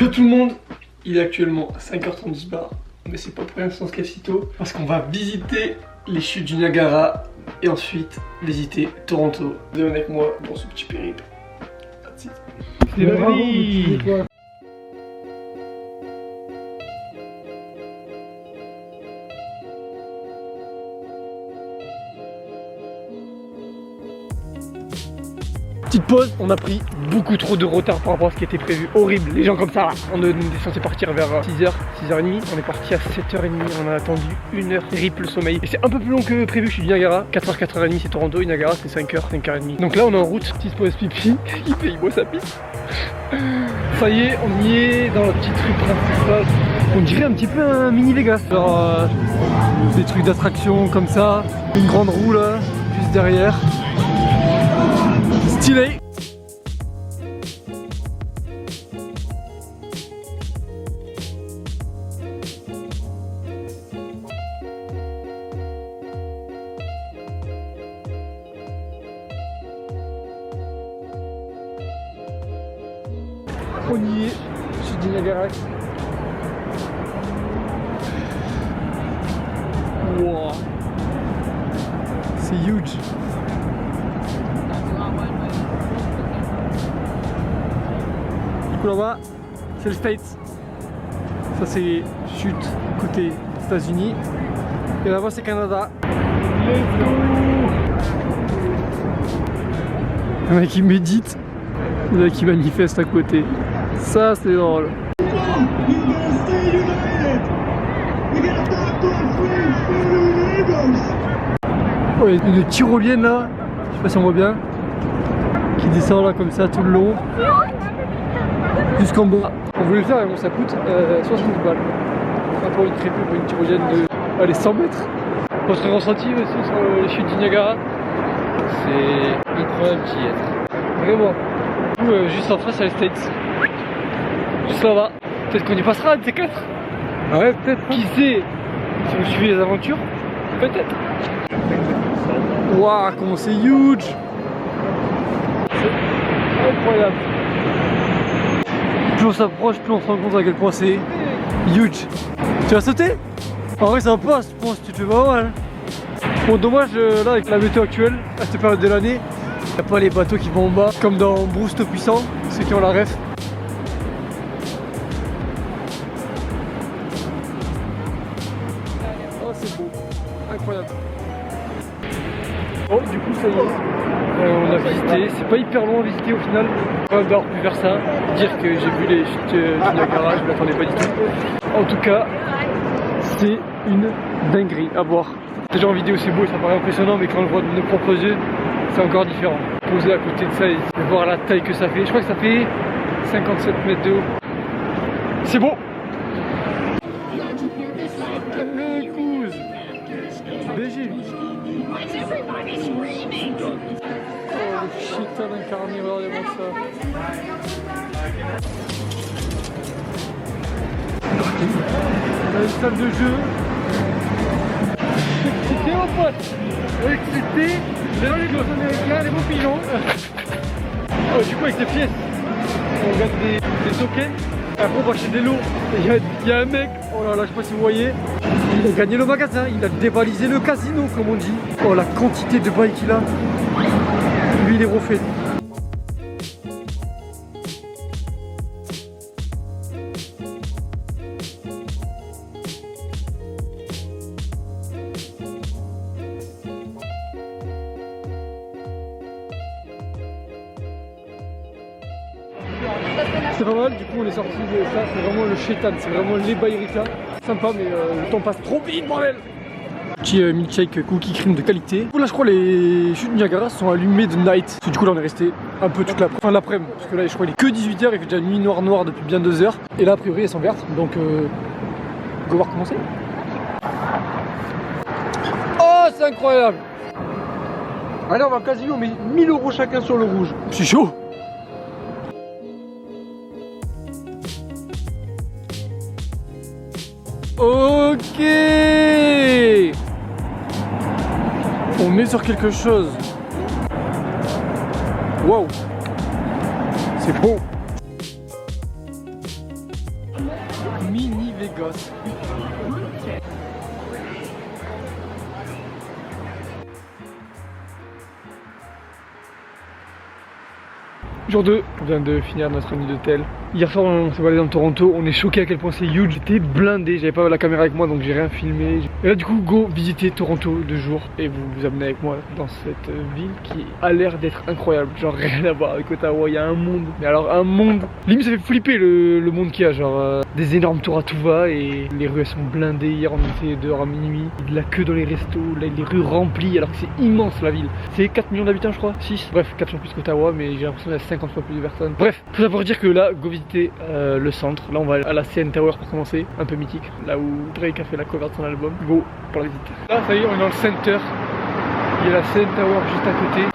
Bonjour tout le monde, il est actuellement 5h30 du bar, mais c'est pas pour rien que on se lève si tôt, parce qu'on va visiter les chutes du Niagara et ensuite visiter Toronto. Venez avec moi dans ce petit périple. That's it. C'est parti. Petite pause, on a pris beaucoup trop de retard par rapport à ce qui était prévu. Horrible, les gens comme ça là. On est censé partir vers 6h, 6h30. On est parti à 7h30, on a attendu 1h, terrible sommeil. Et c'est un peu plus long que prévu, je suis du Niagara. 4h, 4h30 c'est Toronto, et Niagara c'est 5h, 5h30. Donc là on est en route, petit pause pipi. Il boit sa pisse. Ça y est, on y est dans la petite rue principale. On dirait un petit peu un mini Vegas. Genre des trucs d'attraction comme ça. Une grande roue là, juste derrière. Stylé. On y est, je suis du Niagara. Wow. C'est huge. Du coup là-bas, c'est le States. Ça c'est chute côté États-Unis. Et là-bas c'est Canada. Let's go. Il y en a qui méditent, il y en a qui manifestent à côté. Ça c'est drôle. Oh, il y a une tyrolienne là, je sais pas si on voit bien, qui descend là comme ça tout le long. Jusqu'en bas. On voulait le faire, mais bon, ça coûte 70 balles. Pour une crépue, pour une tyrolienne de allez, 100 mètres. Votre ressenti aussi sur les chutes du Niagara? C'est incroyable d'y être. Vraiment. Du coup, juste en face, il y a les States. Juste là-bas. Peut-être qu'on y passera un de ces quatre. Ouais, peut-être. Qui sait? Si vous suivez les aventures, peut-être. Waouh, comment c'est huge! C'est incroyable. Plus on s'approche, plus on se rend compte à quel point c'est huge. Tu vas sauter? En vrai ça passe, je pense que tu te fais pas mal. Bon dommage là avec la météo actuelle, à cette période de l'année, il n'y a pas les bateaux qui vont en bas, comme dans Bruce Tout-Puissant, ceux qui ont la ref. Oh c'est beau, incroyable. Oh du coup ça y est, on a visité, c'est pas hyper long à visiter au final. D'avoir pu faire ça, dire que j'ai vu les chutes du Niagara, je m'attendais pas du tout. En tout cas, c'est une dinguerie à voir. Déjà en vidéo c'est beau, ça paraît impressionnant, mais quand on le voit de nos propres yeux, c'est encore différent. Poser à côté de ça et voir la taille que ça fait, je crois que ça fait 57 mètres de haut. C'est beau. BG. Oh le chitan incarné, regardez-moi ça. On a une salle de jeu. Excité mon pote. Excité. Là les gosses américains, les beaux pigeons. Oh, du coup avec les pièces, on gagne des tokens. Après on va acheter des lots. Il y a un mec, oh là là, je sais pas si vous voyez, il a gagné le magasin, il a dévalisé le casino comme on dit. Oh la quantité de bails qu'il a. Lui il est refait. C'est pas mal, du coup on est sorti de ça, c'est vraiment le chétan, c'est vraiment les baïrikas. Sympa mais le temps passe trop vite bordel. Petit milkshake cookie cream de qualité. Là je crois les chutes Niagara sont allumées de night. Parce que du coup là on est resté un peu toute la fin de l'après-midi. Parce que là je crois qu'il est que 18h, il fait déjà nuit noire depuis bien 2 heures. Et là a priori elles sont vertes, donc go voir comment c'est. Oh c'est incroyable. Allez on va au casino, mais 1000 € chacun sur le rouge. C'est chaud. Ok. On est sur quelque chose. Wow. C'est beau. Mini Vegas. Jour 2, on vient de finir notre nuit d'hôtel. Hier soir on s'est baladé dans Toronto, on est choqué à quel point c'est huge. J'étais blindé, j'avais pas la caméra avec moi donc j'ai rien filmé. Et là du coup go visiter Toronto 2 jours et vous vous amenez avec moi dans cette ville qui a l'air d'être incroyable. Genre rien à voir avec Ottawa, il y a un monde. Mais alors un monde, limite ça fait flipper le monde qu'il y a. Genre des énormes tours à tout va et les rues elles sont blindées. Hier on était dehors à minuit, il y a de la queue dans les restos, là, les rues remplies alors que c'est immense la ville. C'est 4 millions d'habitants je crois, 6. Bref 4 fois plus qu'Ottawa mais j'ai l'impression qu'il y a 50 fois plus de personnes. Bref, tout ça pour dire que là, go visiter le centre. Là on va à la CN Tower pour commencer, un peu mythique. Là où Drake a fait la cover de son album. Go pour la visite. Là ça y est, on est dans le center. Il y a la CN Tower juste à côté.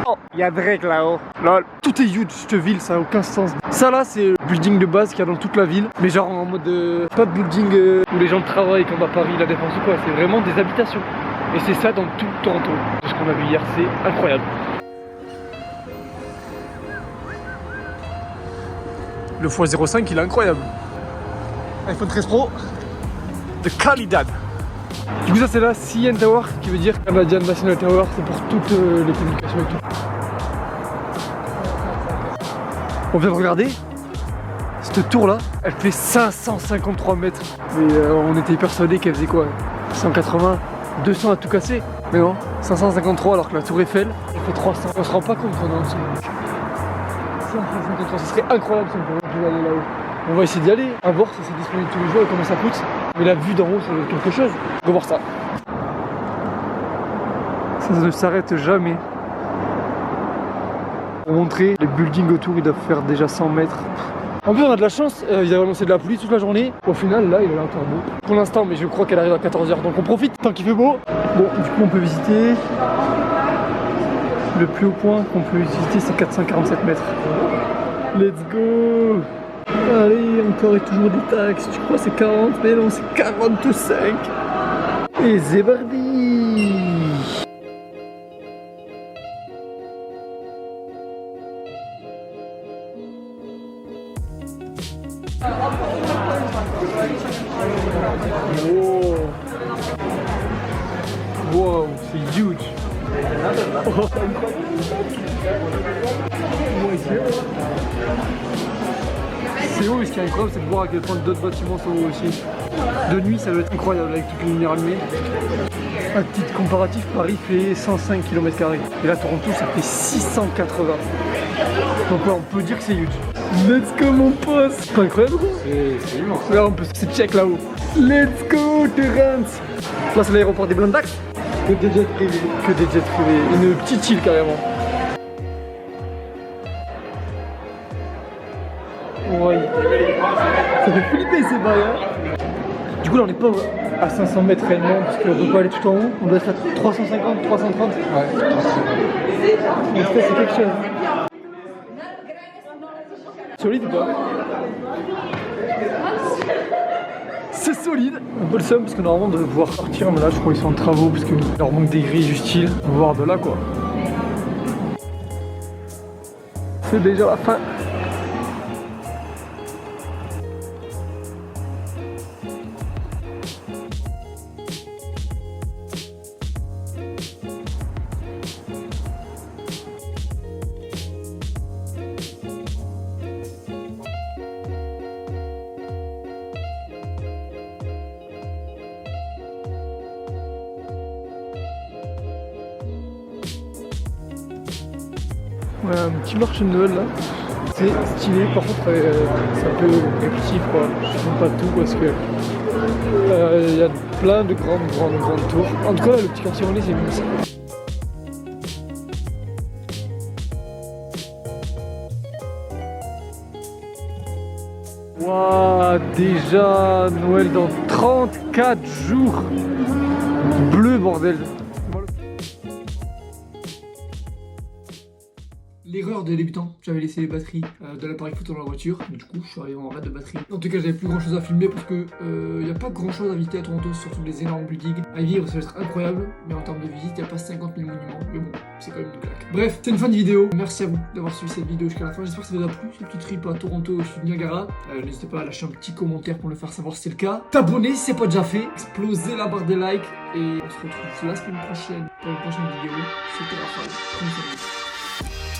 Oh, il y a Drake là-haut. Lol. Tout est huge, cette ville, ça a aucun sens. Ça là c'est le building de base qu'il y a dans toute la ville. Mais genre en mode pas de building où les gens travaillent comme à Paris, la Défense ou quoi. C'est vraiment des habitations. Et c'est ça dans tout Toronto. Ce qu'on a vu hier, c'est incroyable. Le x05 il est incroyable. iPhone 13 Pro de qualité. Du coup ça c'est la CN Tower qui veut dire Canadian National Tower, c'est pour toutes les communications et tout. On vient de regarder, cette tour là, elle fait 553 mètres. Mais on était persuadé qu'elle faisait quoi 180, 200 à tout casser. Mais non, 553 alors que la tour Eiffel, elle fait 300. On se rend pas compte qu'on est en dessous. 553, ce serait incroyable si on pouvait aller là-haut. On va essayer d'y aller, à voir si c'est disponible tous les jours et comment ça coûte. Mais la vue d'en haut, ça doit être quelque chose. On va voir ça. Ça ne s'arrête jamais. Pour montrer, les buildings autour, ils doivent faire déjà 100 mètres. En plus, on a de la chance, ils avaient annoncé de la pluie toute la journée. Au final, là, il est encore beau. Pour l'instant, mais je crois qu'elle arrive à 14h, donc on profite tant qu'il fait beau. Bon, du coup, on peut visiter. Le plus haut point qu'on peut visiter, c'est 447 mètres. Let's go! Allez, encore et toujours des taxes. Tu crois c'est 40, mais non, c'est 45. Et c'est parti! Wow! Wow, c'est huge! Oh, c'est haut, et ce qui est incroyable, c'est de voir à quel point d'autres bâtiments sont hauts aussi. De nuit, ça doit être incroyable avec toutes les lumières allumées. Un petit comparatif, Paris fait 105 km². Et là, Toronto, ça fait 680. Donc ouais, on peut dire que c'est huge. Let's go mon pote! C'est pas incroyable quoi? C'est immense. Là, on peut se check là-haut. Let's go Terence! Là, c'est l'aéroport des Blindax. Que des jets privés. Que des jets privés. Une petite île carrément. Ouais. Ça fait flipper ces bails hein. Du coup là on n'est pas à 500 mètres réellement parce qu'on peut pas aller tout en haut. On doit être à 350, 330. Ouais. Mais c'est quelque chose. Solide ou pas? C'est solide. Un peu le seum parce que normalement on devait pouvoir partir, mais là je crois qu'ils sont en travaux parce qu'il leur manque des grilles du style. On va voir de là quoi. C'est déjà la fin. Ouais, un petit marché de Noël là, c'est stylé, par contre c'est un peu répétitif quoi, je ne pas tout parce que il y a plein de grandes tours. En tout cas le petit quartier René c'est immense. Waouh, déjà Noël dans 34 jours. Bleu bordel. L'erreur recharge de débutant. J'avais laissé les batteries de l'appareil photo dans la voiture. Donc, du coup, je suis arrivé en rate de batterie. En tout cas, j'avais plus grand chose à filmer parce que il n'y a pas grand chose à visiter à Toronto, surtout les énormes buildings. À y vivre, ça va être incroyable. Mais en termes de visite, il n'y a pas 50 000 monuments. Mais bon, c'est quand même une claque. Bref, c'est une fin de vidéo. Merci à vous d'avoir suivi cette vidéo jusqu'à la fin. J'espère que ça vous a plu, ce petit trip à Toronto au sud de Niagara. N'hésitez pas à lâcher un petit commentaire pour me faire savoir si c'est le cas. T'abonner si c'est pas déjà fait. Exploser la barre des likes. Et on se retrouve la semaine prochaine pour une prochaine vidéo. C'était Raphaël. Prenez soin de vous.